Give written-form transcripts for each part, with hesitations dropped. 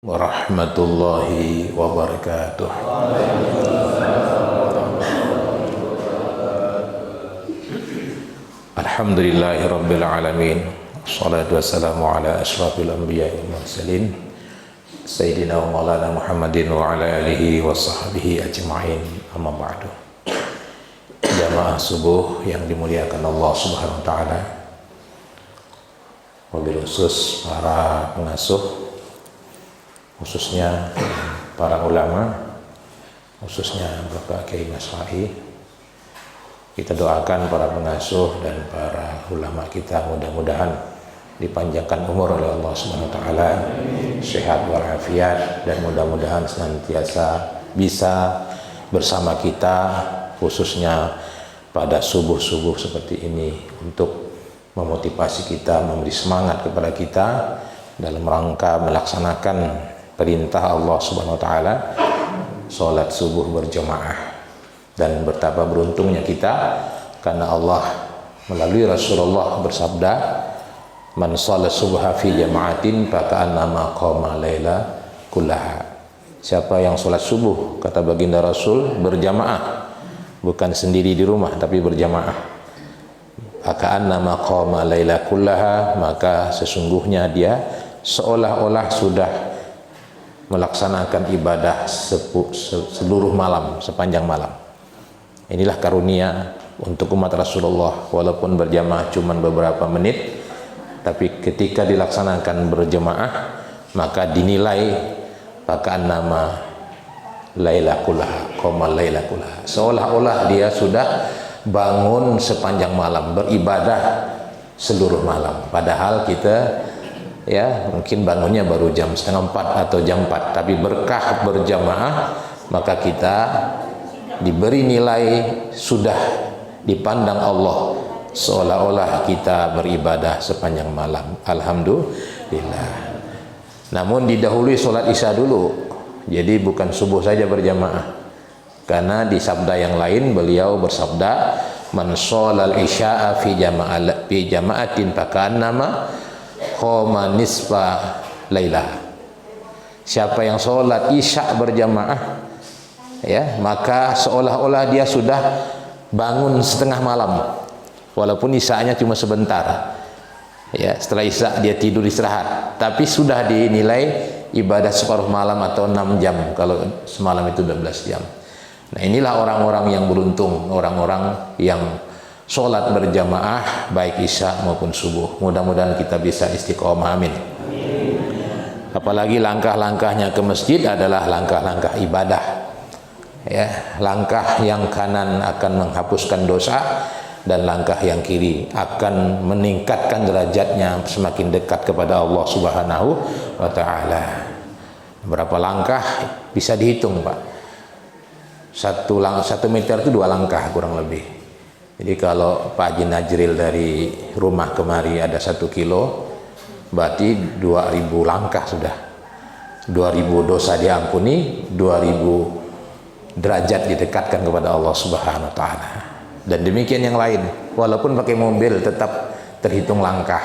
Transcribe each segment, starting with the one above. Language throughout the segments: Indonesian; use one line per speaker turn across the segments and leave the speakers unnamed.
Warahmatullahi wabarakatuh. Alhamdulillahi rabbil alamin. Assalatu wassalamu ala asyrafil anbiya'i wal mursalin Sayyidina wa maulana Muhammadin wa ala alihi wa sahbihi ajma'in. Amma ba'du. Jamaah subuh yang dimuliakan Allah Subhanahu wa taala, wabil khusus para pengasuh, khususnya para ulama, khususnya Bapak Kiai Masrahi. Kita doakan para pengasuh dan para ulama kita mudah-mudahan dipanjangkan umur oleh Allah Subhanahu wa taala, sehat walafiat, dan mudah-mudahan senantiasa bisa bersama kita, khususnya pada subuh-subuh seperti ini, untuk memotivasi kita, memberi semangat kepada kita dalam rangka melaksanakan perintah Allah Subhanahu wa taala, salat subuh berjamaah. Dan betapa beruntungnya kita karena Allah melalui Rasulullah bersabda, man shalla subha fi jama'atin faka'annama qama laila kullaha. Siapa yang salat subuh, kata baginda Rasul, berjamaah, bukan sendiri di rumah tapi berjamaah, faka'annama qama laila kullaha, maka sesungguhnya dia seolah-olah sudah melaksanakan ibadah seluruh malam, sepanjang malam. Inilah karunia untuk umat Rasulullah, walaupun berjamaah cuma beberapa menit, tapi ketika dilaksanakan berjamaah maka dinilai nama laila kullaha, qoma laila kullaha, seolah-olah dia sudah bangun sepanjang malam, beribadah seluruh malam. Padahal kita mungkin bangunnya baru jam 3:30 atau jam 4, tapi berkah berjamaah maka kita diberi nilai sudah dipandang Allah seolah-olah kita beribadah sepanjang malam. Alhamdulillah. Namun didahului sholat isya dulu, jadi bukan subuh saja berjamaah, karena di sabda yang lain beliau bersabda, man sholal isya'a fi jama'atin faka'annama qoma nisfa lailah. Siapa yang sholat isya berjamaah, maka seolah-olah dia sudah bangun setengah malam, walaupun isya'nya cuma sebentar. Setelah isya dia tidur istirahat, tapi sudah dinilai ibadah separuh malam atau 6 jam kalau semalam itu 12 jam. Nah, inilah orang-orang yang beruntung, orang-orang yang sholat berjamaah baik isya maupun subuh. Mudah-mudahan kita bisa istiqomah, amin. Apalagi langkah-langkahnya ke masjid adalah langkah-langkah ibadah. Langkah yang kanan akan menghapuskan dosa, dan langkah yang kiri akan meningkatkan derajatnya semakin dekat kepada Allah Subhanahu wa taala. Berapa langkah bisa dihitung, Pak. Satu meter itu 2 langkah kurang lebih. Jadi kalau Pak Haji Najril dari rumah kemari ada 1 kilo, berarti 2000 langkah sudah. 2000 dosa diampuni, 2000 derajat didekatkan kepada Allah Subhanahu wa taala. Dan demikian yang lain, walaupun pakai mobil tetap terhitung langkah.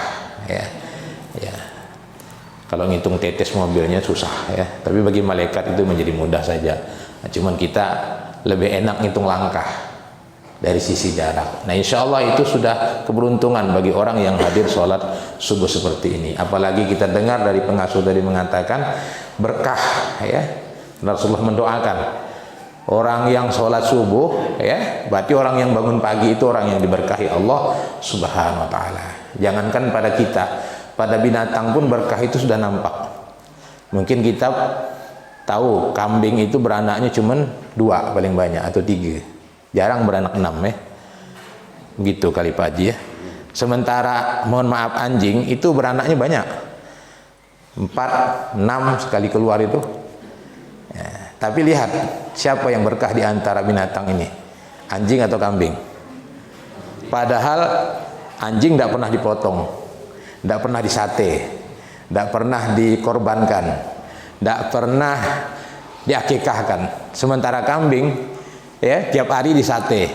Kalau ngitung tetes mobilnya susah, tapi bagi malaikat itu menjadi mudah saja. Nah, cuman kita lebih enak ngitung langkah dari sisi jarak. Nah, insya Allah itu sudah keberuntungan bagi orang yang hadir sholat subuh seperti ini. Apalagi kita dengar dari pengasuh tadi mengatakan berkah, Rasulullah mendoakan orang yang sholat subuh, berarti orang yang bangun pagi itu orang yang diberkahi Allah Subhanahu wa taala. Jangankan pada kita, pada binatang pun berkah itu sudah nampak. Mungkin kita tahu kambing itu beranaknya cuma 2 paling banyak atau 3, jarang beranak 6, begitu kali Pak Haji, Sementara mohon maaf anjing itu beranaknya banyak, 4, 6 sekali keluar itu. Tapi lihat siapa yang berkah di antara binatang ini, anjing atau kambing. Padahal anjing tidak pernah dipotong, tidak pernah disate, tidak pernah dikorbankan, tidak pernah diakikahkan. Sementara kambing tiap hari disate,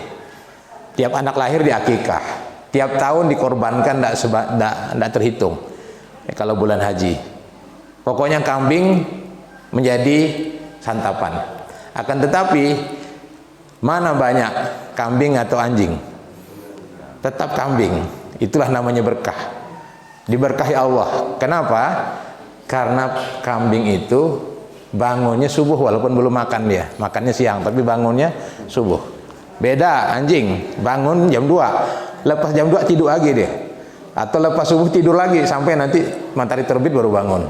tiap anak lahir diakikah, tiap tahun dikorbankan, tidak terhitung. Kalau bulan haji, pokoknya kambing menjadi santapan. Akan tetapi mana banyak, kambing atau anjing? Tetap kambing. Itulah namanya berkah. Diberkahi Allah. Kenapa? Karena kambing itu bangunnya subuh walaupun belum makan dia. Makannya siang tapi bangunnya subuh. Beda anjing, bangun jam 2. Lepas jam 2 tidur lagi dia. Atau lepas subuh tidur lagi sampai nanti matahari terbit baru bangun.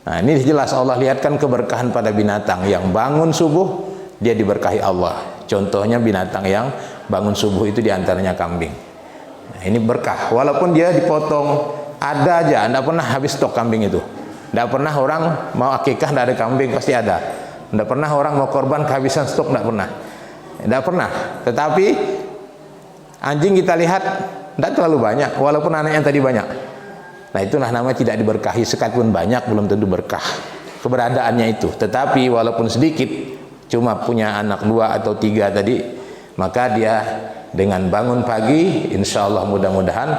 Nah, ini jelas Allah lihatkan keberkahan pada binatang yang bangun subuh dia diberkahi Allah. Contohnya binatang yang bangun subuh itu diantaranya kambing. Nah, ini berkah. Walaupun dia dipotong, ada aja, tidak pernah habis stok kambing itu. Tidak pernah orang mau akikah tidak ada kambing, pasti ada. Tidak pernah orang mau korban kehabisan stok, tidak pernah. Tidak pernah. Tetapi anjing kita lihat tidak terlalu banyak, walaupun anaknya tadi banyak. Nah, itulah namanya tidak diberkahi. Sekalipun banyak belum tentu berkah keberadaannya itu. Tetapi walaupun sedikit, cuma punya anak 2 atau 3 tadi, maka dia dengan bangun pagi, insya Allah mudah-mudahan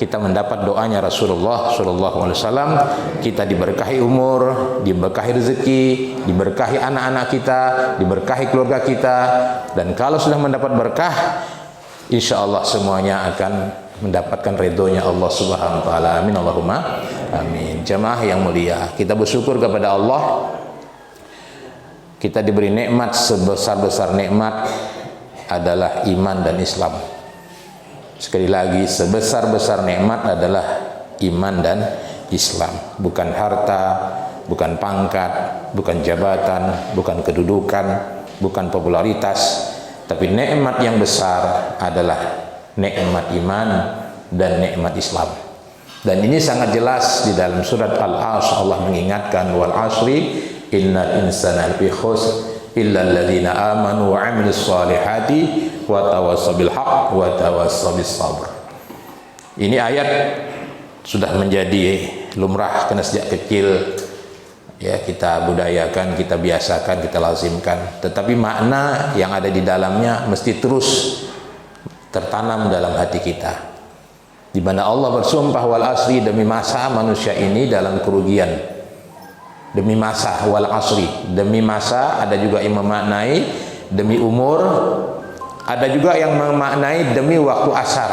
kita mendapat doanya Rasulullah SAW. Kita diberkahi umur, diberkahi rezeki, diberkahi anak-anak kita, diberkahi keluarga kita. Dan kalau sudah mendapat berkah, insya Allah semuanya akan mendapatkan ridhonya Allah Subhanahu wa taala. Amin Allahumma amin. Jemaah yang mulia, kita bersyukur kepada Allah. Kita diberi nikmat, sebesar-besar nikmat adalah iman dan Islam. Sekali lagi, sebesar-besar nikmat adalah iman dan Islam. Bukan harta, bukan pangkat, bukan jabatan, bukan kedudukan, bukan popularitas, tapi nikmat yang besar adalah nikmat iman dan nikmat Islam. Dan ini sangat jelas di dalam surat Al-Asr. Allah mengingatkan, wal asri innal insana lafi khusr illa alladzina amanu wa 'amilus solihati wa tawassaw bil haqq wa tawassaw bis sabr. Ini ayat sudah menjadi lumrah karena sejak kecil ya kita budayakan, kita biasakan, kita lazimkan. Tetapi makna yang ada di dalamnya mesti terus tertanam dalam hati kita, di mana Allah bersumpah wal asri, demi masa manusia ini dalam kerugian. Demi masa, wal asri, demi masa. Ada juga yang memaknai demi umur, ada juga yang memaknai demi waktu asar.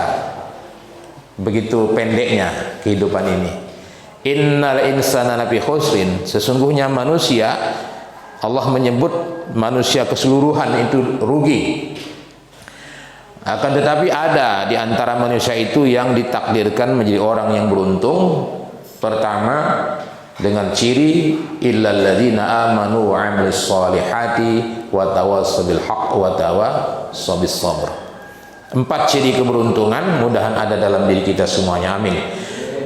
Begitu pendeknya kehidupan ini. Innal insana lafi khusrin, sesungguhnya manusia, Allah menyebut manusia keseluruhan itu rugi. Akan tetapi ada di antara manusia itu yang ditakdirkan menjadi orang yang beruntung. Pertama, dengan ciri illal ladzina amanu wa 'amilus solihati wa tawassaw bil haqq wa tawassaw bis sabr. 4 ciri keberuntungan mudahan ada dalam diri kita semuanya. Amin.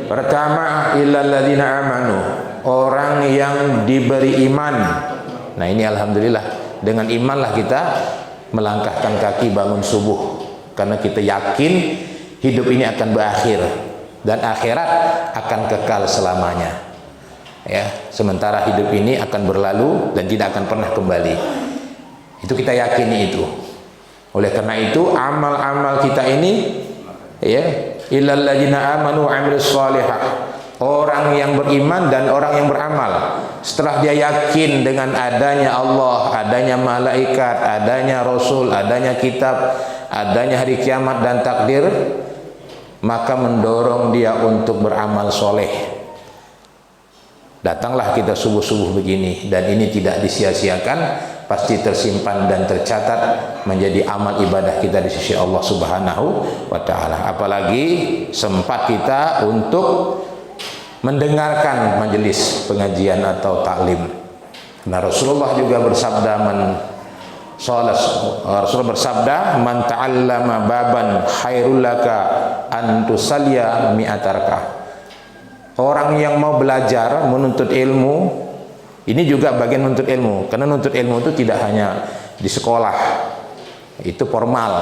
Pertama, illal ladzina amanu, orang yang diberi iman. Nah, ini alhamdulillah, dengan imanlah kita melangkahkan kaki bangun subuh. Karena kita yakin hidup ini akan berakhir dan akhirat akan kekal selamanya. Ya, sementara hidup ini akan berlalu dan tidak akan pernah kembali. Itu kita yakini itu. Oleh karena itu amal-amal kita ini ya, illal ladzina amanu wa 'amilus sholihat, orang yang beriman dan orang yang beramal. Setelah dia yakin dengan adanya Allah, adanya malaikat, adanya Rasul, adanya kitab, adanya hari kiamat dan takdir, maka mendorong dia untuk beramal soleh. Datanglah kita subuh-subuh begini, dan ini tidak disia-siakan, pasti tersimpan dan tercatat menjadi amal ibadah kita di sisi Allah Subhanahu wa taala. Apalagi sempat kita untuk mendengarkan majelis pengajian atau taklim. Nah, Rasulullah juga bersabda, Rasulullah bersabda, man ta'allama baban khairul laka an tusalliya mi'atarkah. Orang yang mau belajar, menuntut ilmu, ini juga bagian menuntut ilmu. Karena menuntut ilmu itu tidak hanya di sekolah, itu formal.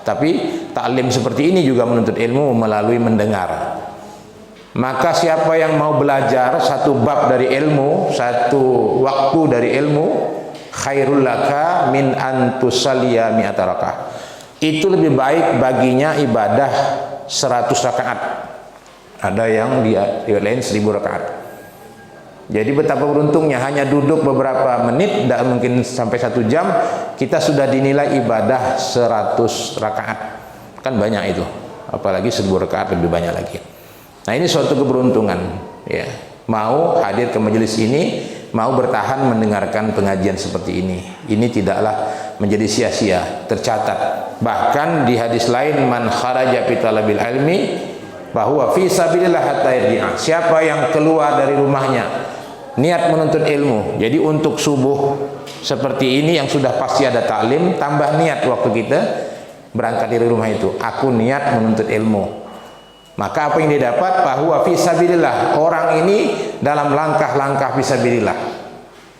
Tapi taklim seperti ini juga menuntut ilmu melalui mendengar. Maka siapa yang mau belajar satu bab dari ilmu, satu waktu dari ilmu, khairul laka min an tusalliya mi'ata rakaat. Itu lebih baik baginya ibadah 100 rakaat. Ada yang di riwayat lain 1000 rakaat. Jadi betapa beruntungnya, hanya duduk beberapa menit, tidak mungkin sampai 1 jam, kita sudah dinilai ibadah 100 rakaat. Kan banyak itu, apalagi 1000 rakaat lebih banyak lagi. Nah ini suatu keberuntungan, ya. Mau hadir ke majelis ini, mau bertahan mendengarkan pengajian seperti ini. Ini tidaklah menjadi sia-sia, tercatat. Bahkan di hadis lain, man kharaja fi talabil ilmi bahwa fi sabilillah hatta yarji'a. Siapa yang keluar dari rumahnya niat menuntut ilmu, jadi untuk subuh seperti ini yang sudah pasti ada taklim, tambah niat waktu kita berangkat dari rumah itu, aku niat menuntut ilmu. Maka apa yang dia dapat? Bahwa fisabilillah, orang ini dalam langkah-langkah fisabilillah,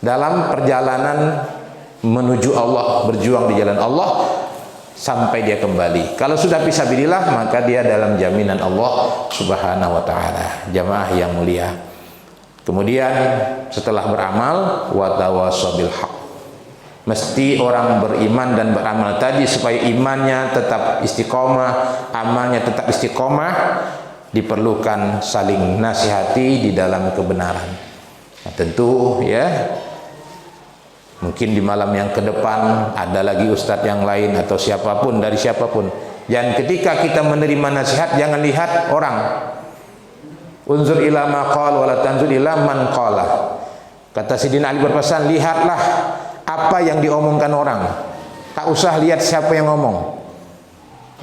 dalam perjalanan menuju Allah, berjuang di jalan Allah sampai dia kembali. Kalau sudah fisabilillah, maka dia dalam jaminan Allah Subhanahu wa taala. Jamaah yang mulia. Kemudian setelah beramal, wa tawassaw bil haq. Mesti orang beriman dan beramal tadi supaya imannya tetap istiqomah, amalnya tetap istiqomah, diperlukan saling nasihati di dalam kebenaran. Nah, tentu ya, mungkin di malam yang ke depan ada lagi ustadz yang lain atau siapapun dari siapapun. Dan ketika kita menerima nasihat, jangan lihat orang. Unzur ila ma qala wa la tanzur ila man qala. Kata Sayyidina Ali berpesan, lihatlah apa yang diomongkan orang, tak usah lihat siapa yang ngomong.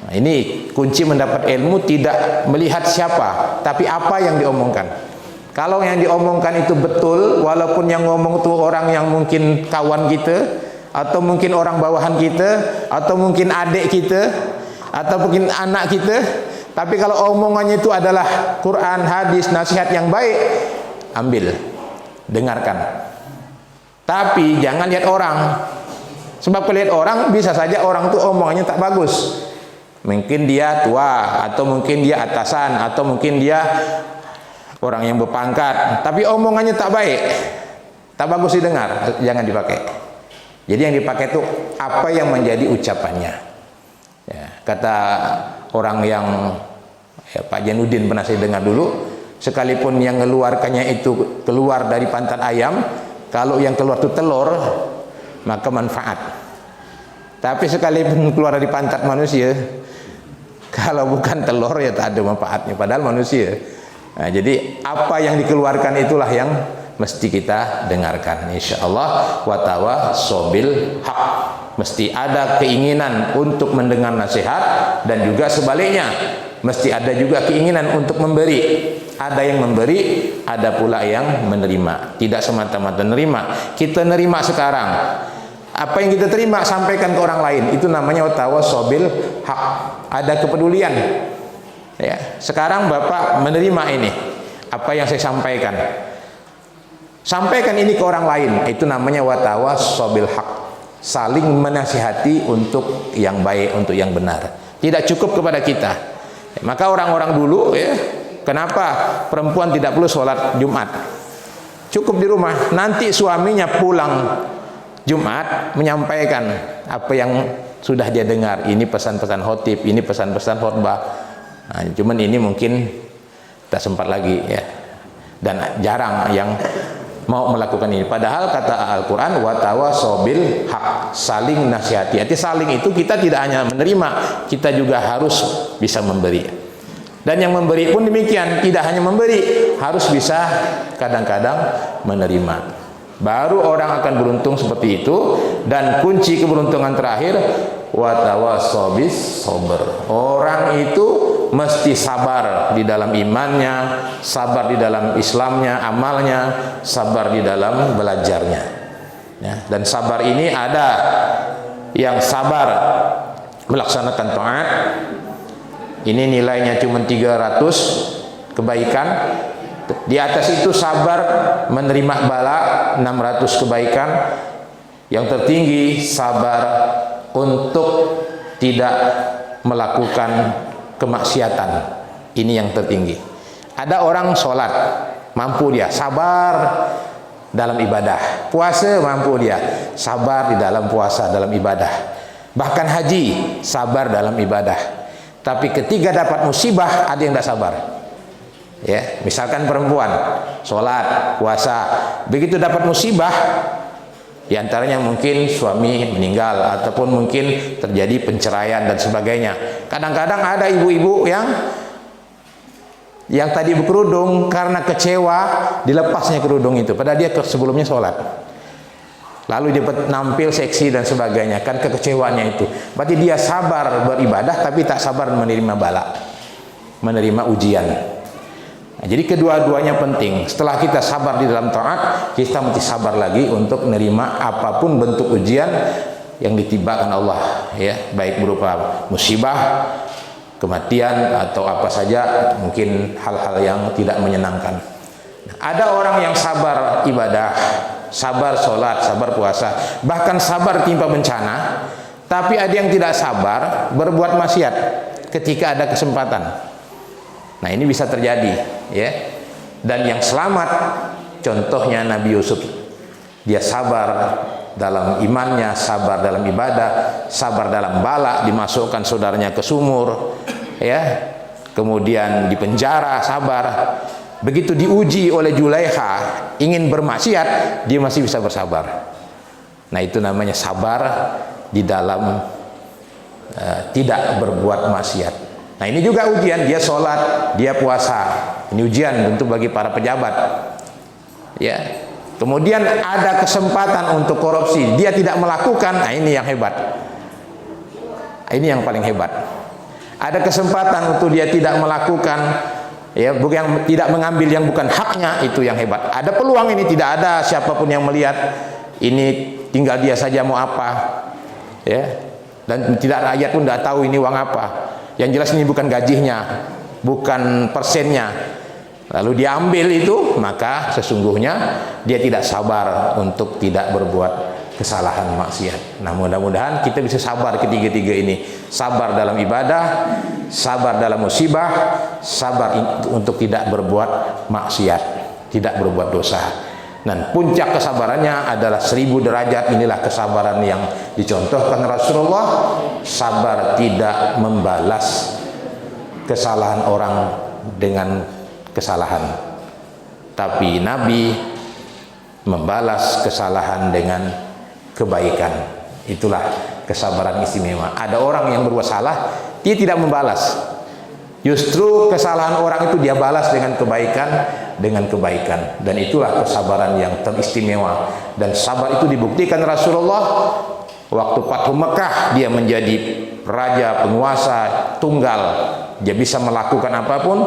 Nah, ini kunci mendapat ilmu, tidak melihat siapa, tapi apa yang diomongkan. Kalau yang diomongkan itu betul, walaupun yang ngomong itu orang yang mungkin kawan kita, atau mungkin orang bawahan kita, atau mungkin adik kita, atau mungkin anak kita, tapi kalau omongannya itu adalah Quran, hadis, nasihat yang baik, ambil, dengarkan. Tapi jangan lihat orang. Sebab kalau lihat orang, bisa saja orang itu omongannya tak bagus. Mungkin dia tua, atau mungkin dia atasan, atau mungkin dia orang yang berpangkat, tapi omongannya tak baik, tak bagus didengar, jangan dipakai. Jadi yang dipakai itu apa yang menjadi ucapannya. Ya, kata orang yang Pak Janudin pernah saya dengar dulu, sekalipun yang mengeluarkannya itu keluar dari pantat ayam, kalau yang keluar itu telur, maka manfaat. Tapi sekalipun keluar dari pantat manusia, kalau bukan telur ya tak ada manfaatnya, padahal manusia. Nah, jadi apa yang dikeluarkan itulah yang mesti kita dengarkan. Insyaallah wa tawassaw bil haq. Mesti ada keinginan untuk mendengar nasihat, dan juga sebaliknya, mesti ada juga keinginan untuk memberi. Ada yang memberi, ada pula yang menerima. Tidak semata-mata menerima. Kita nerima sekarang, apa yang kita terima sampaikan ke orang lain. Itu namanya tawassaw bil haq. Ada kepedulian. Ya, sekarang Bapak menerima ini, apa yang saya sampaikan, sampaikan ini ke orang lain. Itu namanya tawassaw bil haq. Saling menasihati untuk yang baik, untuk yang benar. Tidak cukup kepada kita. Maka orang-orang dulu ya, kenapa perempuan tidak perlu sholat Jumat? Cukup di rumah. Nanti suaminya pulang Jumat menyampaikan apa yang sudah dia dengar. Ini pesan-pesan khotib, ini pesan-pesan khotbah. Nah, cuman ini mungkin tak sempat lagi ya. Dan jarang yang mau melakukan ini. Padahal kata Al-Quran, wa tawassaw bil haq, saling nasihati. Arti saling itu kita tidak hanya menerima, kita juga harus bisa memberi. Dan yang memberi pun demikian, tidak hanya memberi, harus bisa kadang-kadang menerima. Baru orang akan beruntung seperti itu. Dan kunci keberuntungan terakhir, wa tawassaw bis sabr. Orang itu mesti sabar di dalam imannya, sabar di dalam Islamnya, amalnya, sabar di dalam belajarnya. Ya, dan sabar ini ada yang sabar melaksanakan taat. Ini nilainya cuma 300 kebaikan. Di atas itu sabar menerima bala, 600 kebaikan. Yang tertinggi sabar untuk tidak melakukan kemaksiatan. Ini yang tertinggi. Ada orang sholat, mampu dia, sabar dalam ibadah. Puasa, mampu dia, sabar di dalam puasa, dalam ibadah. Bahkan haji, sabar dalam ibadah. Tapi ketika dapat musibah, ada yang tidak sabar. Ya, misalkan perempuan sholat, puasa, begitu dapat musibah, di antaranya mungkin suami meninggal ataupun mungkin terjadi penceraian dan sebagainya. Kadang-kadang ada ibu-ibu yang tadi berkerudung karena kecewa dilepasnya kerudung itu, padahal dia sebelumnya sholat. Lalu dia nampil seksi dan sebagainya, kan kekecewaannya itu. Berarti dia sabar beribadah tapi tak sabar menerima bala, menerima ujian. Nah, jadi kedua-duanya penting. Setelah kita sabar di dalam taat, kita mesti sabar lagi untuk menerima apapun bentuk ujian yang ditimpakan Allah, ya, baik berupa musibah, kematian atau apa saja, mungkin hal-hal yang tidak menyenangkan. Ada orang yang sabar ibadah, sabar sholat, sabar puasa, bahkan sabar timpa bencana, tapi ada yang tidak sabar berbuat maksiat ketika ada kesempatan. Nah, ini bisa terjadi, ya. Dan yang selamat contohnya Nabi Yusuf. Dia sabar dalam imannya, sabar dalam ibadah, sabar dalam bala, dimasukkan saudaranya ke sumur, ya. Kemudian dipenjara, sabar. Begitu diuji oleh Zulaikha ingin bermaksiat, dia masih bisa bersabar. Nah, itu namanya sabar di dalam tidak berbuat maksiat. Nah, ini juga ujian. Dia sholat, dia puasa. Ini ujian tentu bagi para pejabat, ya. Kemudian ada kesempatan untuk korupsi, dia tidak melakukan. Nah, ini yang hebat. Ini yang paling hebat. Ada kesempatan untuk dia tidak melakukan, ya, bukan, tidak mengambil yang bukan haknya, itu yang hebat. Ada peluang, ini tidak ada siapapun yang melihat, ini tinggal dia saja mau apa, ya, dan tidak rakyat pun tidak tahu ini uang apa. Yang jelas ini bukan gajinya, bukan persennya, lalu dia ambil itu, maka sesungguhnya dia tidak sabar untuk tidak berbuat kesalahan maksiat. Nah, mudah-mudahan kita bisa sabar ketiga-tiga ini. Sabar dalam ibadah, sabar dalam musibah, sabar untuk tidak berbuat maksiat, tidak berbuat dosa. Dan puncak kesabarannya adalah 1000 derajat. Inilah kesabaran yang dicontohkan Rasulullah. Sabar tidak membalas kesalahan orang dengan kesalahan, tapi Nabi membalas kesalahan dengan kebaikan. Itulah kesabaran istimewa. Ada orang yang berbuat salah, dia tidak membalas, justru kesalahan orang itu dia balas dengan kebaikan, dan itulah kesabaran yang teristimewa. Dan sabar itu dibuktikan Rasulullah waktu Fathu Mekah. Dia menjadi raja, penguasa tunggal, dia bisa melakukan apapun.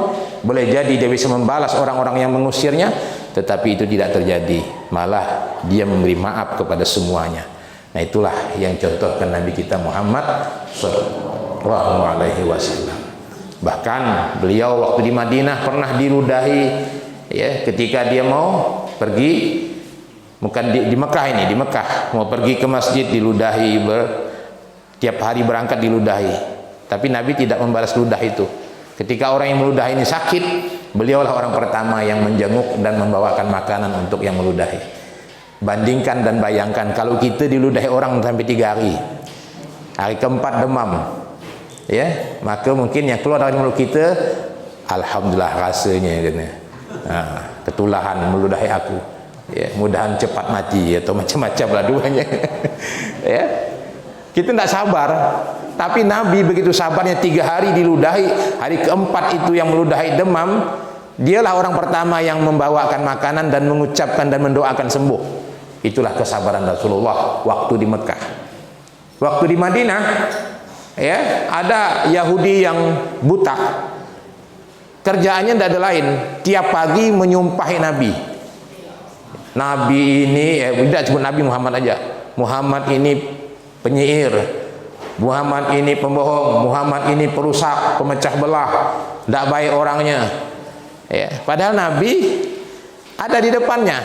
Boleh jadi dia bisa membalas orang-orang yang mengusirnya, tetapi itu tidak terjadi, malah dia memberi maaf kepada semuanya. Nah, itulah yang contohkan Nabi kita Muhammad sallallahu alaihi wasallam. Bahkan beliau waktu di Madinah pernah diludahi, ya, ketika dia mau pergi, bukan di Mekah ini, di Mekah mau pergi ke masjid diludahi, tiap hari berangkat diludahi, tapi Nabi tidak membalas ludah itu. Ketika orang yang meludahi ini sakit, beliaulah orang pertama yang menjenguk dan membawakan makanan untuk yang meludahi. Bandingkan dan bayangkan kalau kita diludahi orang sampai 3 hari, hari keempat demam, ya, maka mungkin yang keluar dari mulut kita, alhamdulillah rasanya, nah, ketulahan meludahi aku, ya, mudahan cepat mati, atau macam-macam lah duanya. Ya, kita tidak sabar. Tapi Nabi begitu sabarnya 3 hari diludahi, hari keempat itu yang meludahi demam, dialah orang pertama yang membawakan makanan dan mengucapkan dan mendoakan sembuh. Itulah kesabaran Rasulullah waktu di Mekah. Waktu di Madinah, ya, ada Yahudi yang buta, kerjaannya tidak ada lain, tiap pagi menyumpahi Nabi. Nabi ini, tidak sebut Nabi Muhammad aja, Muhammad ini penyair, Muhammad ini pembohong, Muhammad ini perusak, pemecah belah, tidak baik orangnya, ya. Padahal Nabi ada di depannya,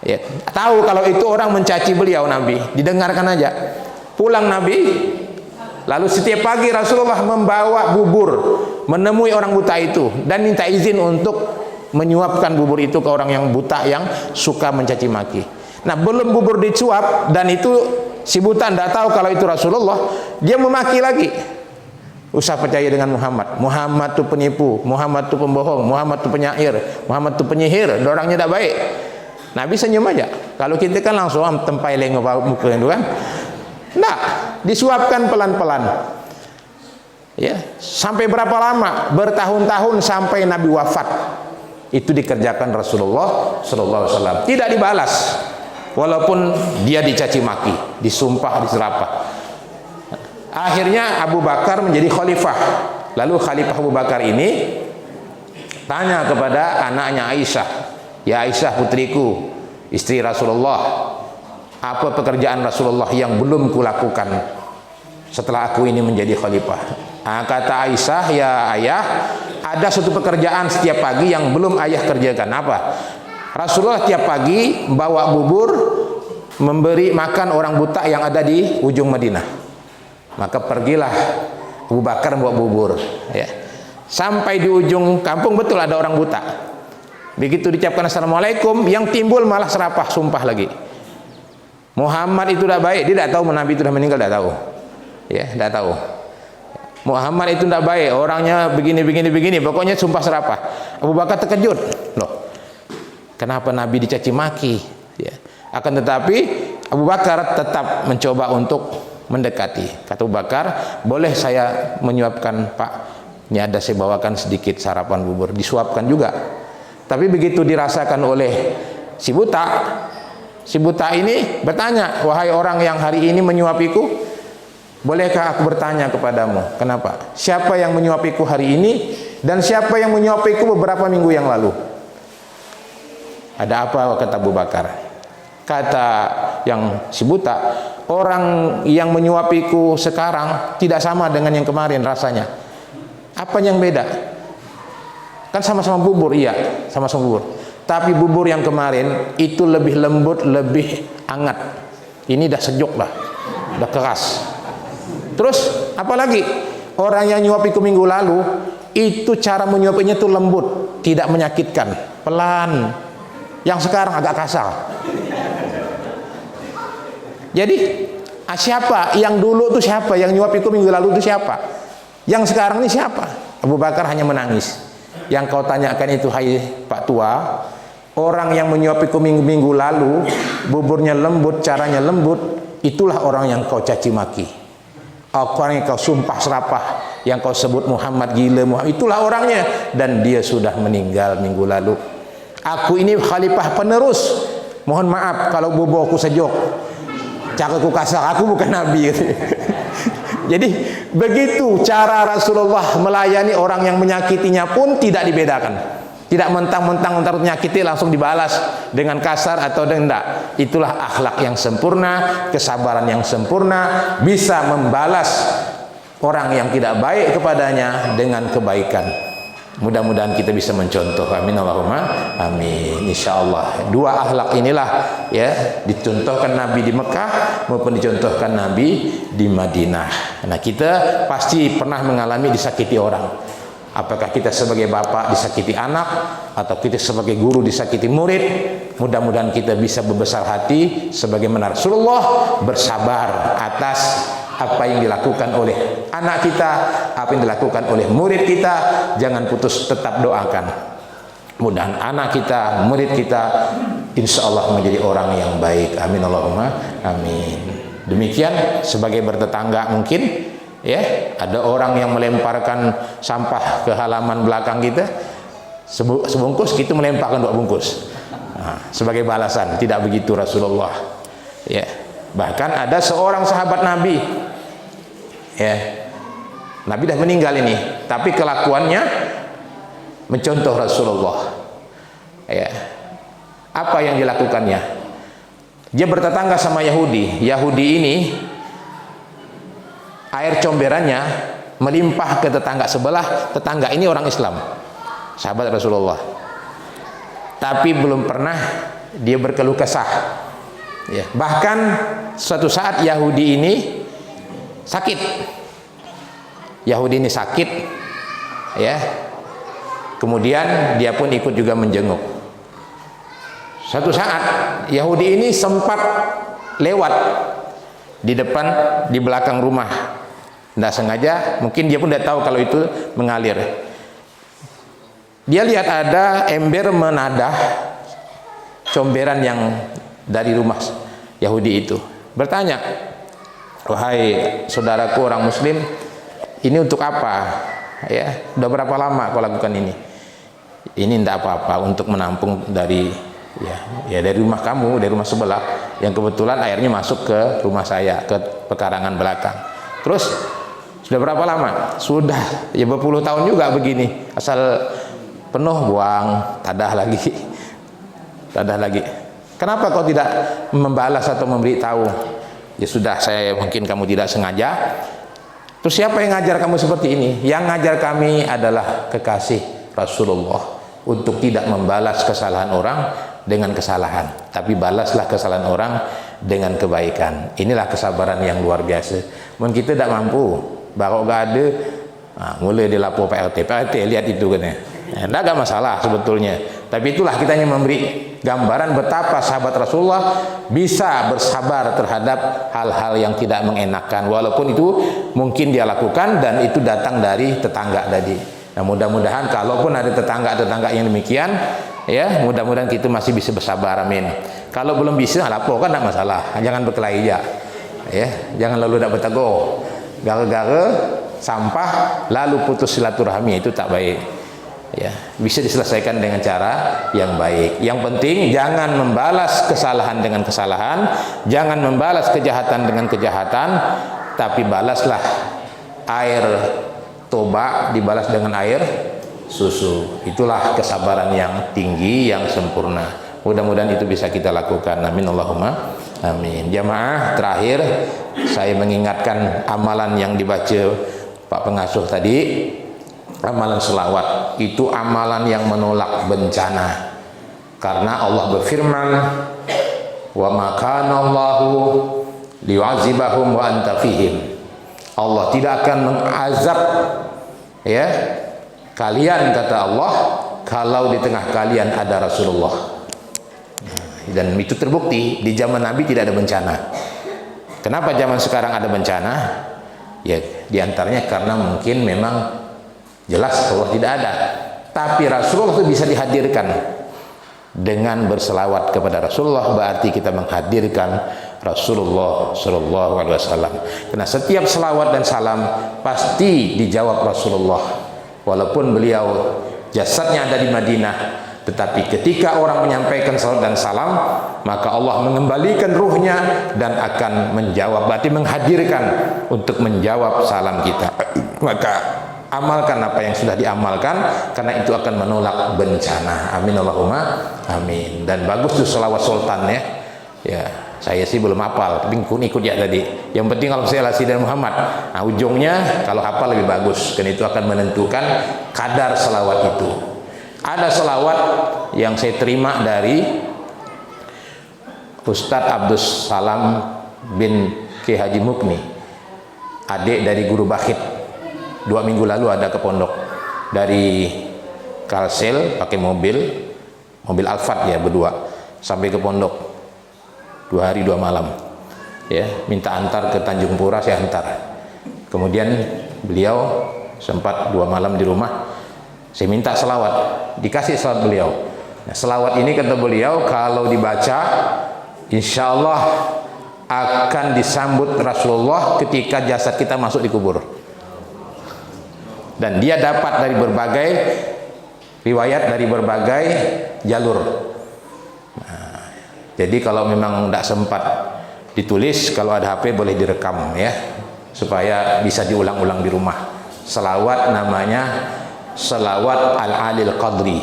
ya, tahu kalau itu orang mencaci beliau. Nabi didengarkan aja. Pulang Nabi, lalu setiap pagi Rasulullah membawa bubur menemui orang buta itu dan minta izin untuk menyuapkan bubur itu ke orang yang buta yang suka mencaci maki. Nah, belum bubur disuap dan itu si buta tidak tahu kalau itu Rasulullah, dia memaki lagi. usah percaya dengan Muhammad. Muhammad tu penipu, Muhammad tu pembohong, Muhammad tu penyair, Muhammad tu penyihir, orangnya tak baik. Nabi senyum aja. Kalau kita kan langsung tempai lengo muka itu kan. Nah, disuapkan pelan-pelan. Ya, sampai berapa lama? Bertahun-tahun sampai Nabi wafat. Itu dikerjakan Rasulullah sallallahu alaihi wasallam. Tidak dibalas. Walaupun dia dicaci maki, disumpah, diserapah. Akhirnya Abu Bakar menjadi khalifah. Lalu Khalifah Abu Bakar ini tanya kepada anaknya Aisyah, "Ya Aisyah putriku, istri Rasulullah, apa pekerjaan Rasulullah yang belum kulakukan setelah aku ini menjadi khalifah?" Kata Aisyah, "Ya ayah, ada suatu pekerjaan setiap pagi yang belum ayah kerjakan." Apa? Rasulullah tiap pagi bawa bubur, memberi makan orang buta yang ada di ujung Madinah. Maka pergilah Abu Bakar bawa bubur, ya. Sampai di ujung kampung betul ada orang buta. Begitu diucapkan assalamualaikum, yang timbul malah serapah, sumpah lagi. Muhammad itu tidak baik, dia tidak tahu Nabi itu sudah meninggal, tidak tahu. Ya, tidak tahu. Muhammad itu tidak baik, orangnya begini, pokoknya sumpah serapah. Abu Bakar terkejut, loh, kenapa Nabi dicaci maki? Ya. Akan tetapi Abu Bakar tetap mencoba untuk mendekati. Kata Abu Bakar, boleh saya menyuapkan Pak? Ini ada saya bawakan sedikit sarapan bubur. Disuapkan juga. Tapi begitu dirasakan oleh si buta ini bertanya, "Wahai orang yang hari ini menyuapiku, bolehkah aku bertanya kepadamu, kenapa? Siapa yang menyuapiku hari ini dan siapa yang menyuapiku beberapa minggu yang lalu?" Ada apa? Kata Abu Bakar. Kata yang si buta, orang yang menyuapiku sekarang tidak sama dengan yang kemarin rasanya. Apa yang beda? Kan sama-sama bubur, iya, sama-sama bubur. Tapi bubur yang kemarin itu lebih lembut, lebih hangat. Ini dah sejuk lah, dah keras. Terus apalagi orang yang nyuapiku minggu lalu itu cara menyuapinya itu lembut, tidak menyakitkan, pelan. Yang sekarang agak kasar. Jadi siapa yang dulu itu siapa? Yang nyuapiku minggu lalu itu siapa? Yang sekarang ini siapa? Abu Bakar hanya menangis. Yang kau tanyakan itu, hai Pak Tua, orang yang menyuapiku minggu lalu, buburnya lembut, caranya lembut, itulah orang yang kau caci maki. Orang yang kau sumpah serapah, yang kau sebut Muhammad gila, Muhammad, itulah orangnya, dan dia sudah meninggal minggu lalu. Aku ini khalifah penerus. Mohon maaf kalau buburku sejuk, caraku kasar, aku bukan nabi. Jadi begitu cara Rasulullah melayani orang yang menyakitinya pun tidak dibedakan. Tidak mentang-mentang untuk menyakiti langsung dibalas dengan kasar atau tidak. Itulah akhlak yang sempurna, kesabaran yang sempurna, bisa membalas orang yang tidak baik kepadanya dengan kebaikan. Mudah-mudahan kita bisa mencontoh. Amin Allahumma amin. Insyaallah dua akhlak inilah ya dicontohkan Nabi di Mekah maupun dicontohkan Nabi di Madinah. Nah, kita pasti pernah mengalami disakiti orang. Apakah kita sebagai bapak disakiti anak, atau kita sebagai guru disakiti murid? Mudah-mudahan kita bisa berbesar hati sebagaimana Rasulullah bersabar atas apa yang dilakukan oleh anak kita, apa yang dilakukan oleh murid kita. Jangan putus, tetap doakan. Mudah anak kita, murid kita, insya Allah menjadi orang yang baik. Amin Allahumma amin. Demikian sebagai bertetangga mungkin. Ya, ada orang yang melemparkan sampah ke halaman belakang kita, sebungkus, kita melemparkan 2 bungkus. Nah, sebagai balasan. Tidak begitu Rasulullah. Ya, bahkan ada seorang sahabat Nabi. Ya, Nabi dah meninggal ini, tapi kelakuannya mencontoh Rasulullah. Ya, apa yang dilakukannya? Dia bertetangga sama Yahudi. Yahudi ini air comberannya melimpah ke tetangga sebelah. Tetangga ini orang Islam, sahabat Rasulullah, tapi belum pernah dia berkeluh kesah. Ya, bahkan suatu saat Yahudi ini sakit. Yahudi ini sakit, ya. Kemudian dia pun ikut juga menjenguk. Suatu saat Yahudi ini sempat lewat di depan, di belakang rumah Tidak sengaja, mungkin dia pun tidak tahu kalau itu mengalir. Dia lihat ada ember menadah comberan yang dari rumah Yahudi itu. Bertanya, wahai saudaraku orang Muslim, ini untuk apa? Ya, udah berapa lama kau lakukan ini? Ini tidak apa-apa, untuk menampung dari dari rumah kamu, dari rumah sebelah, yang kebetulan airnya masuk ke rumah saya, ke pekarangan belakang. Terus sudah berapa lama? Sudah ya berpuluh tahun juga begini, asal penuh buang, tadah lagi. Kenapa kau tidak membalas atau memberitahu? Ya sudah, saya mungkin kamu tidak sengaja. Terus siapa yang ngajar kamu seperti ini? Yang ngajar kami adalah kekasih Rasulullah, untuk tidak membalas kesalahan orang dengan kesalahan, tapi balaslah kesalahan orang dengan kebaikan. Inilah kesabaran yang luar biasa. Mungkin kita tidak mampu, baru gak ada, mulai dilapor PRT lihat itu kan ya. Tidak ada masalah sebetulnya, tapi itulah kita hanya memberi gambaran betapa sahabat Rasulullah bisa bersabar terhadap hal-hal yang tidak mengenakan, walaupun itu mungkin dia lakukan dan itu datang dari tetangga tadi. Nah, mudah-mudahan kalaupun ada tetangga yang demikian, ya mudah-mudahan kita masih bisa bersabar, amin. Kalau belum bisa, lapor kan tidak masalah, jangan berkelahi ya, jangan lalu tidak bertegur, gara-gara sampah lalu putus silaturahmi, itu tak baik. Ya, bisa diselesaikan dengan cara yang baik. Yang penting jangan membalas kesalahan dengan kesalahan, jangan membalas kejahatan dengan kejahatan, tapi balaslah air toba dibalas dengan air susu. Itulah kesabaran yang tinggi, yang sempurna. Mudah-mudahan itu bisa kita lakukan. Amin Allahumma amin. Jamaah, terakhir saya mengingatkan amalan yang dibaca Pak Pengasuh tadi. Amalan selawat itu amalan yang menolak bencana, karena Allah berfirman, wa ma kana Allahu liyu'adzibahum wa anta fihim. Allah tidak akan mengazab kalian, kata Allah, kalau di tengah kalian ada Rasulullah. Dan itu terbukti di zaman Nabi tidak ada bencana. Kenapa zaman sekarang ada bencana? Ya diantaranya karena mungkin memang jelas Allah tidak ada, tapi Rasulullah itu bisa dihadirkan. Dengan berselawat kepada Rasulullah berarti kita menghadirkan Rasulullah Shallallahu Alaihi Wasallam. Karena setiap selawat dan salam pasti dijawab Rasulullah, walaupun beliau jasadnya ada di Madinah, tetapi ketika orang menyampaikan salawat dan salam, maka Allah mengembalikan ruhnya dan akan menjawab, berarti menghadirkan untuk menjawab salam kita. Maka amalkan apa yang sudah diamalkan, karena itu akan menolak bencana. Amin Allahumma amin. Dan bagus tuh selawat sultan ya. Saya sih belum hafal, tapi ikut ya tadi. Yang penting kalau saya Lasidin Muhammad, nah ujungnya kalau hafal lebih bagus, karena itu akan menentukan kadar selawat itu. Ada selawat yang saya terima dari Ustadz Abdus Salam bin Ki Haji Mukni, adik dari guru Bakhit. 2 minggu lalu ada ke pondok dari Kalsel pakai mobil Alphard ya, berdua sampai ke pondok 2 hari 2 malam ya, minta antar ke Tanjung Pura, saya antar. Kemudian beliau sempat 2 malam di rumah, saya minta selawat, dikasih selawat beliau. Nah, selawat ini kata beliau kalau dibaca insya Allah akan disambut Rasulullah ketika jasad kita masuk di kubur. Dan dia dapat dari berbagai riwayat, dari berbagai jalur. Nah, jadi kalau memang tidak sempat ditulis, kalau ada HP boleh direkam ya, supaya bisa diulang-ulang di rumah. Selawat namanya selawat Al-Alil Qadri,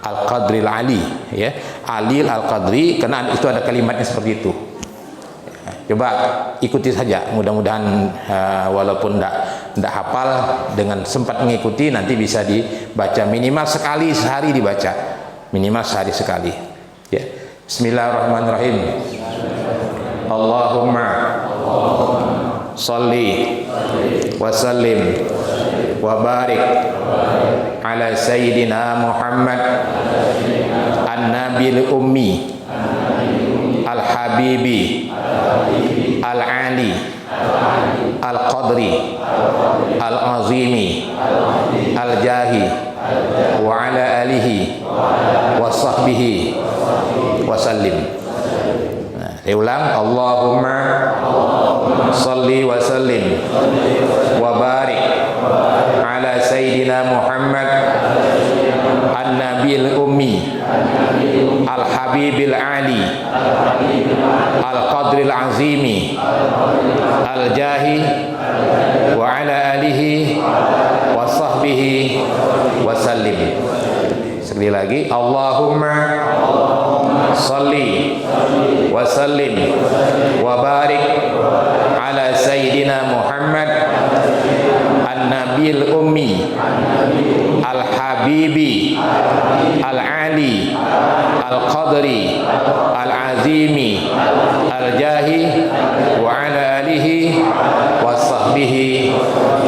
Al-Qadril Ali ya, Alil Al-Qadri, karena itu ada kalimatnya seperti itu. Coba ikuti saja, mudah-mudahan walaupun tidak hafal, dengan sempat mengikuti nanti bisa dibaca minimal sekali sehari, dibaca minimal sehari sekali ya. Bismillahirrahmanirrahim. Allahumma sholli wa sallim wa barik ala sayyidina Muhammad an-nabil ummi al-habibi al-ali al-qadri al-qadri al-azimi al-jahi wa ala alihi wa sahbihi wa sallim. Nah, saya ulang, Allahumma salli wa sallim wa barik ala sayyidina Muhammad an-nabil ummi al-habibil ali al-qadril azimi al-jahi wa ala alihi wa sahbihi wa sallim. Sekali lagi, Allahumma salli wa sallim wa barik ala sayyidina Muhammad an-nabil ummi al-habibi al-ali al-qadri al-azimi al-jahi wa ala alihi wa sahbihi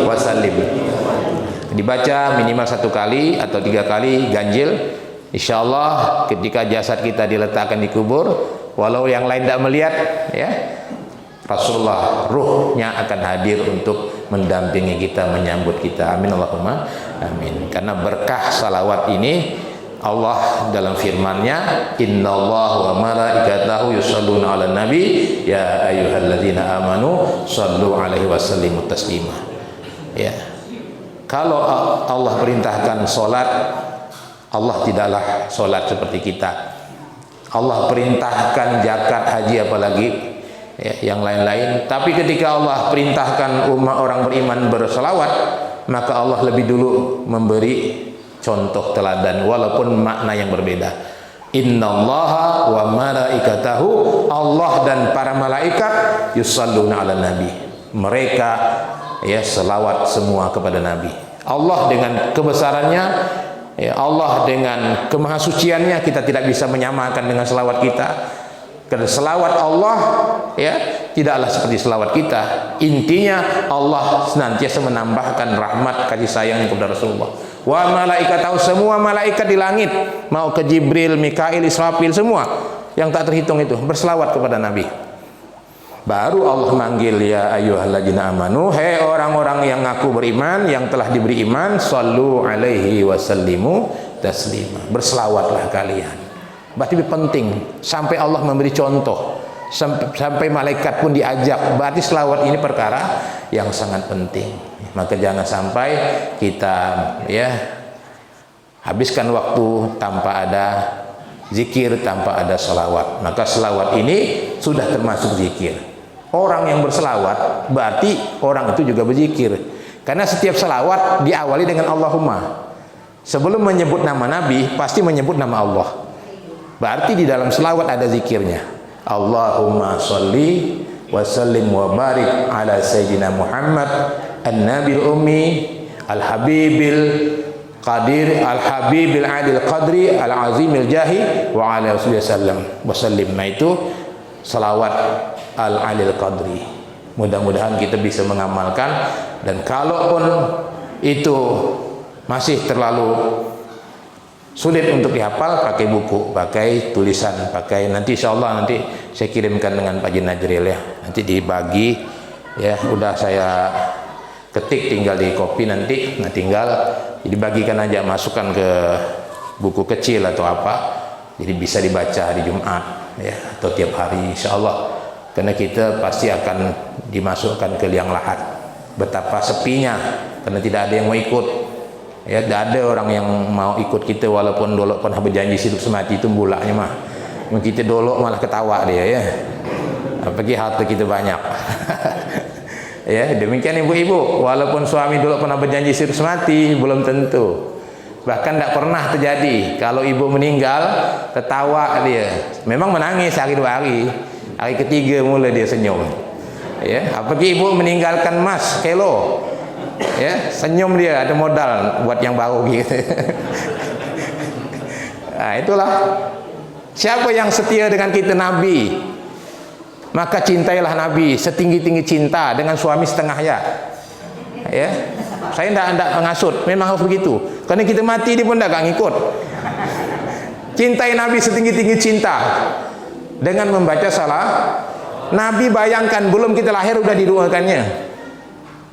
wa sallim. Dibaca minimal 1 kali atau 3 kali ganjil. Insyaallah ketika jasad kita diletakkan di kubur, walau yang lain tidak melihat, ya, Rasulullah ruhnya akan hadir untuk mendampingi kita, menyambut kita. Amin Allahumma amin. Karena berkah salawat ini, Allah dalam firman-Nya, innallaha wa malaikatahu yusholluna 'alan nabi ya ayyuhalladzina amanu shallu 'alaihi wa sallimu taslima. Ya. Kalau Allah perintahkan salat, Allah tidaklah salat seperti kita. Allah perintahkan zakat, haji, apalagi ya, yang lain-lain. Tapi ketika Allah perintahkan umat orang beriman berselawat, maka Allah lebih dulu memberi contoh teladan walaupun makna yang berbeda. Innallaha wa malaikatahu, Allah dan para malaikat yusalluna 'alan nabi. Mereka ya selawat semua kepada Nabi. Allah dengan kebesarannya, ya, Allah dengan kemahasuciannya, kita tidak bisa menyamakan dengan selawat kita. Karena selawat Allah ya tidaklah seperti selawat kita. Intinya Allah senantiasa menambahkan rahmat kasih sayang kepada Rasulullah. Wa malaikatahu, semua malaikat di langit, mau ke Jibril, Mikail, Israfil, semua yang tak terhitung itu berselawat kepada Nabi. Baru Allah manggil, ya ayyuhalladzina amanu, hei orang-orang yang ngaku beriman, yang telah diberi iman, sallu alaihi wasallimu taslima, berselawatlah kalian. Berarti penting, sampai Allah memberi contoh, sampai malaikat pun diajak. Berarti selawat ini perkara yang sangat penting. Maka jangan sampai kita ya habiskan waktu tanpa ada zikir, tanpa ada selawat. Maka selawat ini sudah termasuk zikir. Orang yang berselawat berarti orang itu juga berzikir. Karena setiap selawat diawali dengan Allahumma. Sebelum menyebut nama Nabi, pasti menyebut nama Allah. Berarti di dalam selawat ada zikirnya. Allahumma sholli wa sallim wa barik ala sayyidina Muhammad an-nabil ummi al-habibil qadir al-habibil adil qadri al-azimil jahi wa ala wasallim. Nah itu selawat al-alil qadri. Mudah-mudahan kita bisa mengamalkan, dan kalaupun itu masih terlalu sulit untuk dihafal, pakai buku, pakai tulisan, pakai nanti insyaallah nanti saya kirimkan dengan Pak Najril ya. Nanti dibagi ya, udah saya ketik, tinggal di copy nanti, nah tinggal dibagikan aja, masukkan ke buku kecil atau apa. Jadi bisa dibaca hari Jumat ya, atau tiap hari insyaallah. Karena kita pasti akan dimasukkan ke liang lahat. Betapa sepinya karena tidak ada yang mau ikut. Ya, tidak ada orang yang mau ikut kita, walaupun dolok pernah berjanji hidup semati, itu bulaknya mah. Kita dolok malah ketawa dia ya. Apalagi harta kita banyak. Ya, demikian ibu-ibu, walaupun suami dolok pernah berjanji hidup semati, belum tentu. Bahkan tidak pernah terjadi. Kalau ibu meninggal, ketawa dia. Memang menangis hari 2 hari. Hari ketiga mulai dia senyum. Ya, apalagi ibu meninggalkan emas kilo. Ya, senyum dia, ada modal buat yang baru gitu. Nah, itulah. Siapa yang setia dengan kita? Nabi. Maka cintailah Nabi setinggi-tinggi cinta dengan suami setengah ya. Ya. Saya tidak mengasut, memang harus begitu. Karena kita mati dia pun tidak ngikut. Cintai Nabi setinggi-tinggi cinta dengan membaca salah. Nabi bayangkan belum kita lahir udah didoakannya.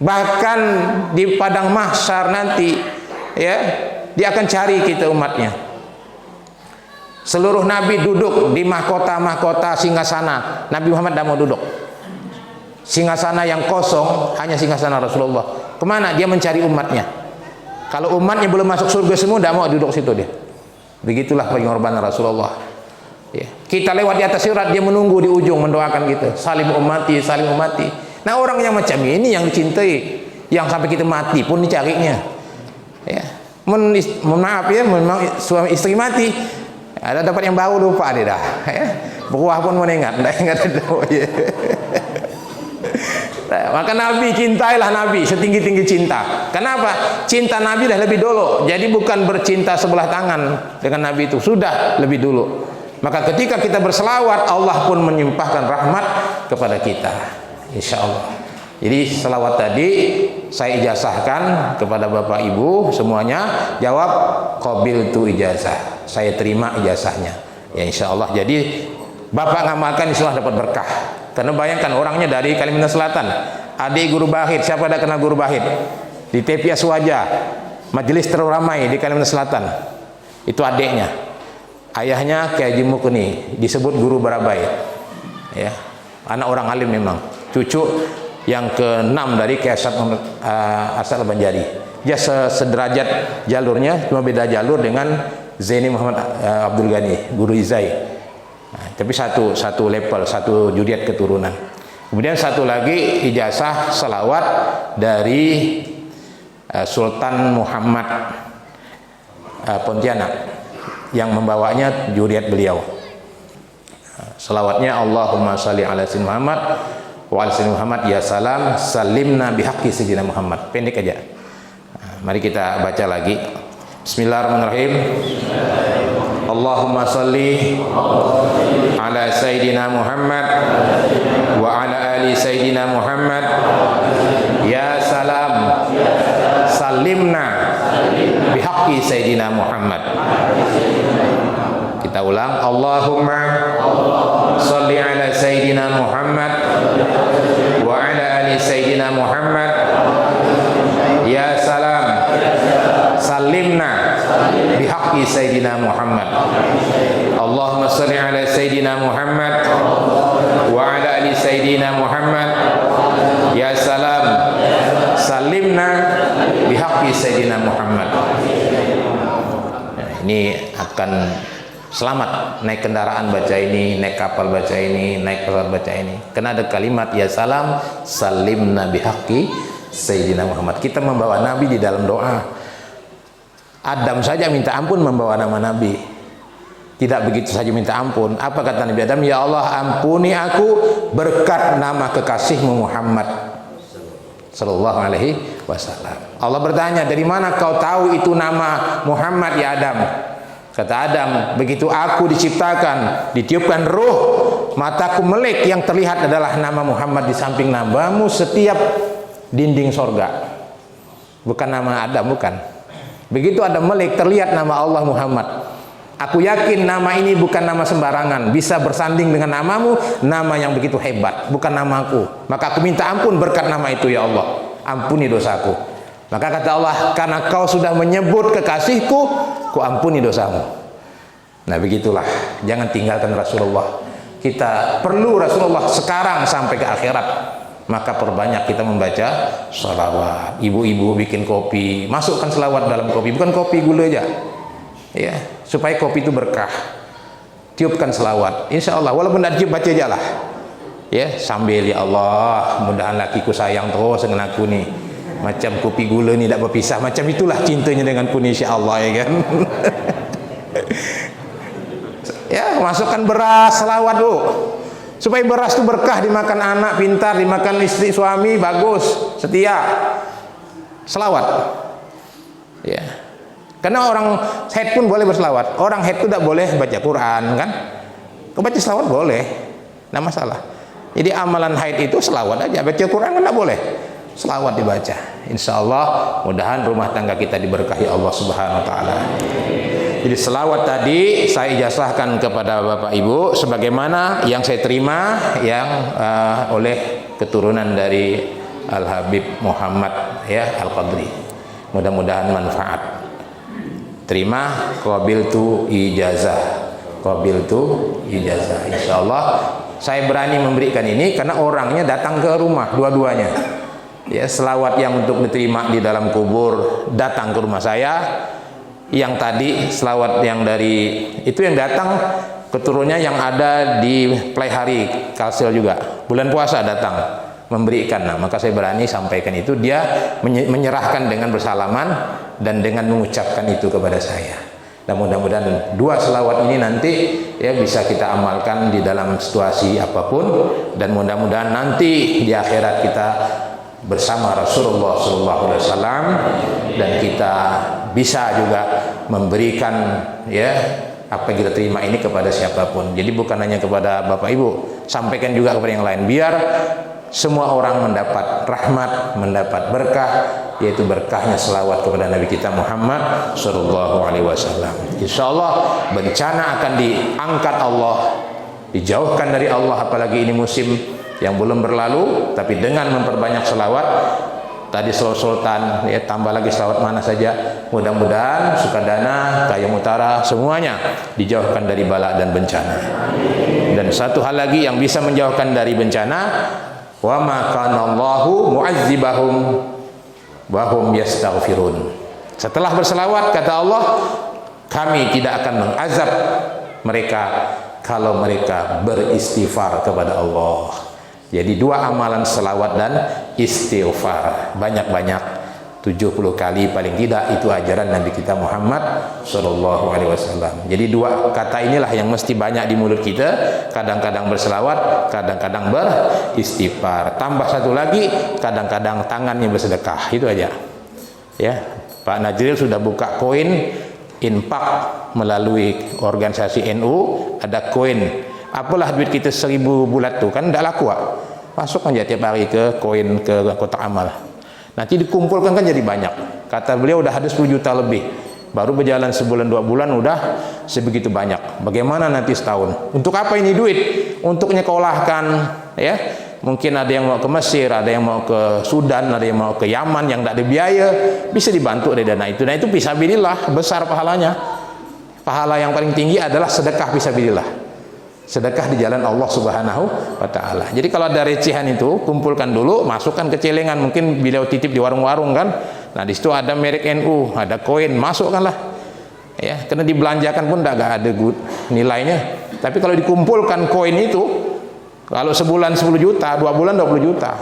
Bahkan di padang mahsyar nanti, ya, dia akan cari kita umatnya. Seluruh nabi duduk di mahkota-mahkota singgasana. Nabi Muhammad tidak mau duduk. Singgasana yang kosong hanya singgasana Rasulullah. Kemana? Dia mencari umatnya. Kalau umatnya belum masuk surga semua, tidak mau duduk situ dia. Begitulah pengorbanan Rasulullah. Ya. Kita lewat di atas sirat, dia menunggu di ujung mendoakan kita. Salim ummati, salim ummati. Nah, orang yang macam ini yang dicintai, yang sampai kita mati pun dicarinya. Ya. Mohon maaf ya, suami istri mati, ada dapat yang baru lupa dia dah. Ya. Buah pun mau ingat, tidak ingat ada. Ya. Nah, maka Nabi, cintailah Nabi setinggi-tinggi cinta. Kenapa? Cinta Nabi dah lebih dulu. Jadi bukan bercinta sebelah tangan dengan Nabi itu, sudah lebih dulu. Maka ketika kita berselawat, Allah pun menyimpahkan rahmat kepada kita, insya Allah. Jadi selawat tadi saya ijazahkan kepada Bapak Ibu semuanya. Jawab, qabiltu ijazah, saya terima ijazahnya, ya insya Allah. Jadi Bapak ngamalkan, insya Allah dapat berkah. Karena bayangkan orangnya dari Kalimantan Selatan, adik guru Bahid. Siapa ada kenal guru Bahid? Di tepi Aswaja, majelis teramai di Kalimantan Selatan, itu adiknya. Ayahnya Kiai Haji Mukni, disebut guru Barabai, ya, anak orang alim memang. Cucu yang ke-6 dari Kiai Asad Al-Banjari. Dia sederajat jalurnya, cuma beda jalur dengan Zaini Muhammad Abdul Ghani, guru Izai. Nah, tapi satu level, satu juriat keturunan. Kemudian satu lagi ijazah selawat dari Sultan Muhammad Pontianak, yang membawanya juriat beliau. Selawatnya Allahumma shalli ala sayyidina Muhammad wa ala sayyidina Muhammad ya salam salimna bihaqqi sayyidina Muhammad. Pendek aja. Mari kita baca lagi. Bismillahirrahmanirrahim. Allahumma shalli ala sayyidina Muhammad wa ala ali sayyidina Muhammad ya salam salimna bihaqqi sayyidina Muhammad. Kita ulang. Allahumma shalli ala sayyidina Muhammad wa ala ali sayyidina Muhammad ya salam salimna bihaqqi sayyidina Muhammad. Allahumma shalli ala sayyidina Muhammad wa ala ali sayyidina Muhammad ya salam salimna bihaqqi sayyidina Muhammad. Nah, ini akan selamat naik kendaraan baca ini, naik kapal baca ini, naik pesawat baca ini. Karena ada kalimat ya salam salimna bihaqqi sayyidina Muhammad. Kita membawa Nabi di dalam doa. Adam saja minta ampun membawa nama Nabi. Tidak begitu saja minta ampun. Apa kata Nabi Adam? Ya Allah, ampuni aku berkat nama kekasihmu Muhammad sallallahu alaihi wasallam. Allah bertanya, dari mana kau tahu itu nama Muhammad ya Adam? Kata Adam, begitu aku diciptakan, ditiupkan ruh, mataku melek, yang terlihat adalah nama Muhammad di samping namamu setiap dinding sorga. Bukan nama Adam, bukan. Begitu Adam melek, terlihat nama Allah Muhammad. Aku yakin nama ini bukan nama sembarangan, bisa bersanding dengan namamu, nama yang begitu hebat, bukan namaku. Maka aku minta ampun berkat nama itu ya Allah, ampuni dosaku. Maka kata Allah, karena kau sudah menyebut kekasihku, ku ampuni dosamu. Nah begitulah, jangan tinggalkan Rasulullah. Kita perlu Rasulullah sekarang sampai ke akhirat. Maka perbanyak kita membaca salawat. Ibu-ibu bikin kopi, masukkan selawat dalam kopi, bukan kopi gula aja, ya, supaya kopi itu berkah. Tiupkan selawat, insya Allah, walaupun tidak tiup, baca aja lah, ya, sambil ya Allah, mudahan lakiku sayang terus dengan aku nih, macam kopi gula ni tak berpisah, macam itulah cintanya denganku nih, insya Allah, ya kan. Ya, masukkan beras selawat dulu, supaya beras itu berkah, dimakan anak pintar, dimakan istri suami bagus, setia. Selawat, ya. Karena orang head pun boleh berselawat. Orang head itu tidak boleh baca Quran, kan? Kau baca selawat boleh, tidak masalah. Jadi amalan haid itu selawat aja, baca Quran kan tidak boleh, selawat dibaca. Insya Allah, mudahan rumah tangga kita diberkahi Allah Subhanahu Wa Taala. Jadi selawat tadi saya ijazahkan kepada Bapak Ibu sebagaimana yang saya terima yang oleh keturunan dari Al-Habib Muhammad ya Al-Qadri. Mudah-mudahan manfaat. Terima qabiltu ijazah. Qabiltu ijazah. Insyaallah saya berani memberikan ini karena orangnya datang ke rumah dua-duanya. Ya, selawat yang untuk diterima di dalam kubur datang ke rumah saya. Yang tadi selawat yang dari itu yang datang keturunnya yang ada di Playhari Kalsel juga. Bulan puasa datang memberikan. Nah, maka saya berani sampaikan itu, dia menyerahkan dengan bersalaman dan dengan mengucapkan itu kepada saya. Dan mudah-mudahan dua selawat ini nanti ya bisa kita amalkan di dalam situasi apapun, dan mudah-mudahan nanti di akhirat kita bersama Rasulullah SAW dan kita bisa juga memberikan ya apa yang kita terima ini kepada siapapun. Jadi bukan hanya kepada Bapak Ibu, sampaikan juga kepada yang lain, biar semua orang mendapat rahmat, mendapat berkah, yaitu berkahnya selawat kepada Nabi kita Muhammad Sallallahu Alaihi Wasallam. Insyaallah bencana akan diangkat Allah, dijauhkan dari Allah, apalagi ini musim yang belum berlalu, tapi dengan memperbanyak selawat. Tadi selawat Sultan, ya, tambah lagi selawat mana saja. Mudah-mudahan Sukadana, Kayong Utara, semuanya dijauhkan dari bala dan bencana. Dan satu hal lagi yang bisa menjauhkan dari bencana, wa ma kana Allahu mu'azzibahum wa hum yastaghfirun. Setelah berselawat, kata Allah, kami tidak akan mengazab mereka kalau mereka beristighfar kepada Allah. Jadi dua amalan selawat dan istighfar, banyak-banyak, 70 kali paling tidak, itu ajaran Nabi kita Muhammad Sallallahu Alaihi Wasallam. Jadi dua kata inilah yang mesti banyak di mulut kita, kadang-kadang berselawat, kadang-kadang beristighfar. Tambah satu lagi, kadang-kadang tangannya bersedekah, itu aja. Ya, Pak Najril sudah buka koin infak melalui organisasi NU, ada koin. Apalah duit kita 1000 bulat tuh kan tidak laku, masuk aja tiap hari ke koin, ke kotak amal, nanti dikumpulkan kan jadi banyak. Kata beliau udah ada 10 juta lebih, baru berjalan sebulan 2 bulan udah sebegitu banyak. Bagaimana nanti setahun? Untuk apa ini duit? Untuk nyekolahkan, ya mungkin ada yang mau ke Mesir, ada yang mau ke Sudan, ada yang mau ke Yaman yang tidak ada biaya, bisa dibantu dari dana itu. Nah itu fisabilillah, besar pahalanya. Pahala yang paling tinggi adalah sedekah fisabilillah, sedekah di jalan Allah Subhanahu wa Ta'ala. Jadi kalau ada recehan itu kumpulkan dulu, masukkan ke celengan, mungkin beliau titip di warung-warung kan. Nah di situ ada merek NU, ada koin, masukkanlah. Ya, karena dibelanjakan pun tidak ada nilainya. Tapi kalau dikumpulkan koin itu, kalau sebulan 10 juta, 2 bulan 20 juta.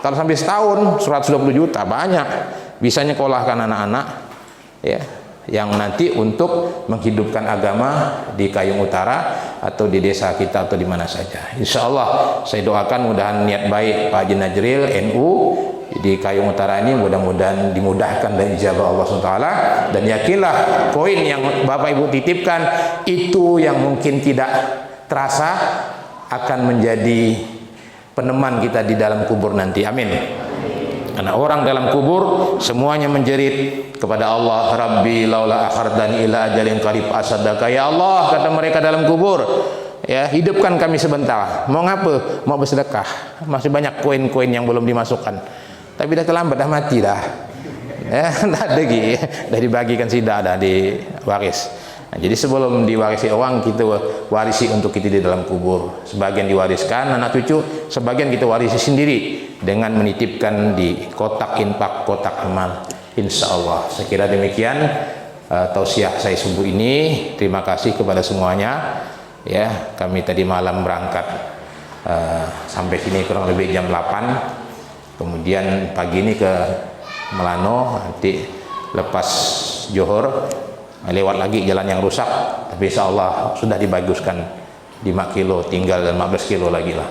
Kalau sampai setahun 120 juta, banyak. Bisa nyekolahkan anak-anak, ya, yang nanti untuk menghidupkan agama di Kayong Utara atau di desa kita atau di mana saja. Insya Allah saya doakan mudahan niat baik Pak Haji Najril NU di Kayong Utara ini mudah-mudahan dimudahkan dan ijabah Allah SWT. Dan yakinlah koin yang Bapak Ibu titipkan itu yang mungkin tidak terasa akan menjadi peneman kita di dalam kubur nanti. Amin. Karena orang dalam kubur semuanya menjerit kepada Allah, Rabbi laula akhartani ila ajalin qarib asadaka. Ya Allah, kata mereka dalam kubur, ya hidupkan kami sebentar. Mau ngapa? Mau bersedekah. Masih banyak koin-koin yang belum dimasukkan. Tapi dah terlambat, dah mati dah. Ya, dah ada lagi. Dah dibagikan sidak dah di waris. Nah, jadi sebelum diwarisi orang, kita warisi untuk kita di dalam kubur. Sebagian diwariskan anak cucu, sebagian kita warisi sendiri dengan menitipkan di kotak infak, kotak amal. Insya Allah. Saya kira demikian tausiah saya subuh ini. Terima kasih kepada semuanya. Ya, kami tadi malam berangkat sampai sini kurang lebih jam 8. Kemudian pagi ini ke Melano, nanti lepas Johor lewat lagi jalan yang rusak, tapi insya Allah sudah dibaguskan 5 kilo, tinggal 15 kilo lagi lah.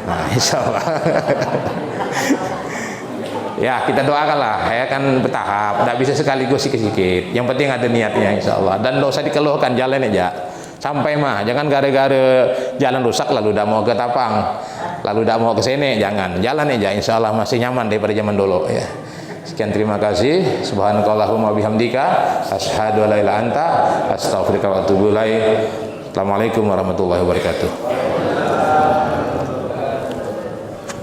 Nah insya Allah ya kita doakanlah, ya kan bertahap, tidak bisa sekaligus sedikit-sedikit, yang penting ada niatnya insya Allah. Dan tidak usah dikeluhkan, jalan aja sampai mah, jangan gara-gara jalan rusak lalu tidak mau ke Tapang, lalu tidak mau ke sini, jangan, jalan aja insya Allah masih nyaman daripada zaman dulu ya. Sekian, terima kasih. Subhanakallahumma bihamdika asyhadu an la ilaha illa anta astaghfiruka wa atubu ilaik. Assalamualaikum warahmatullahi wabarakatuh.